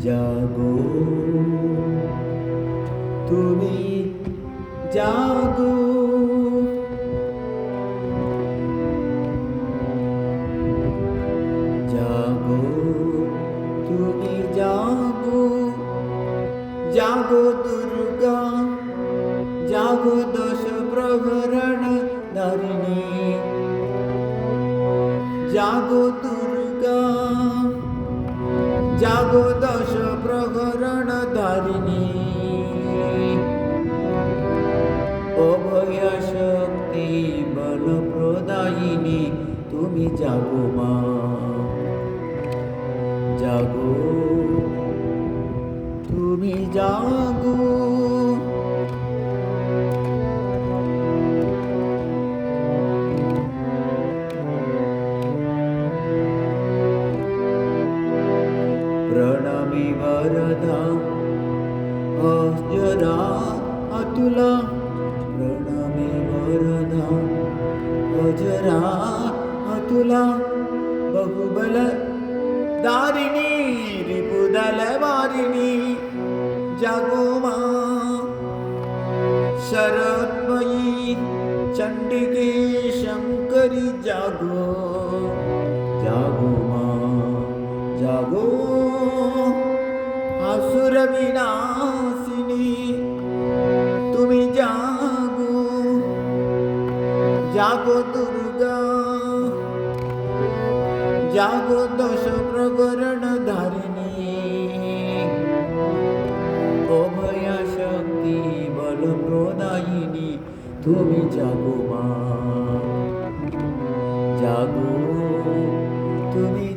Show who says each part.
Speaker 1: জাগো তুমি জাগো, জাগো তুমি জাগো, জাগো দুর্গা, জাগো দশ প্রহরণ ধারিণী, জাগো দুর্গা, জাগো দশ প্রহরণ ধারিণী, অভয় শক্তি বল প্রদায়িনী, তুমি জাগো মা, জাগো তুমি জাগো। প্রণামী বরদা অজরা অতুলা, প্রণামী বরদা অজরা অতুলা, বহুবल दारिणी रिपुदल वारिणी, जागो मा शरत्मयी चंडिके शंकरी, जागो जागो मा जागो असुर विनाशिनी, तुमी जागो, जागो दुर्गा, जागो दश प्रकरण धारिणी, अभय शक्ति बल प्रदायिनी, तुमी जागो मा, जागो तुमी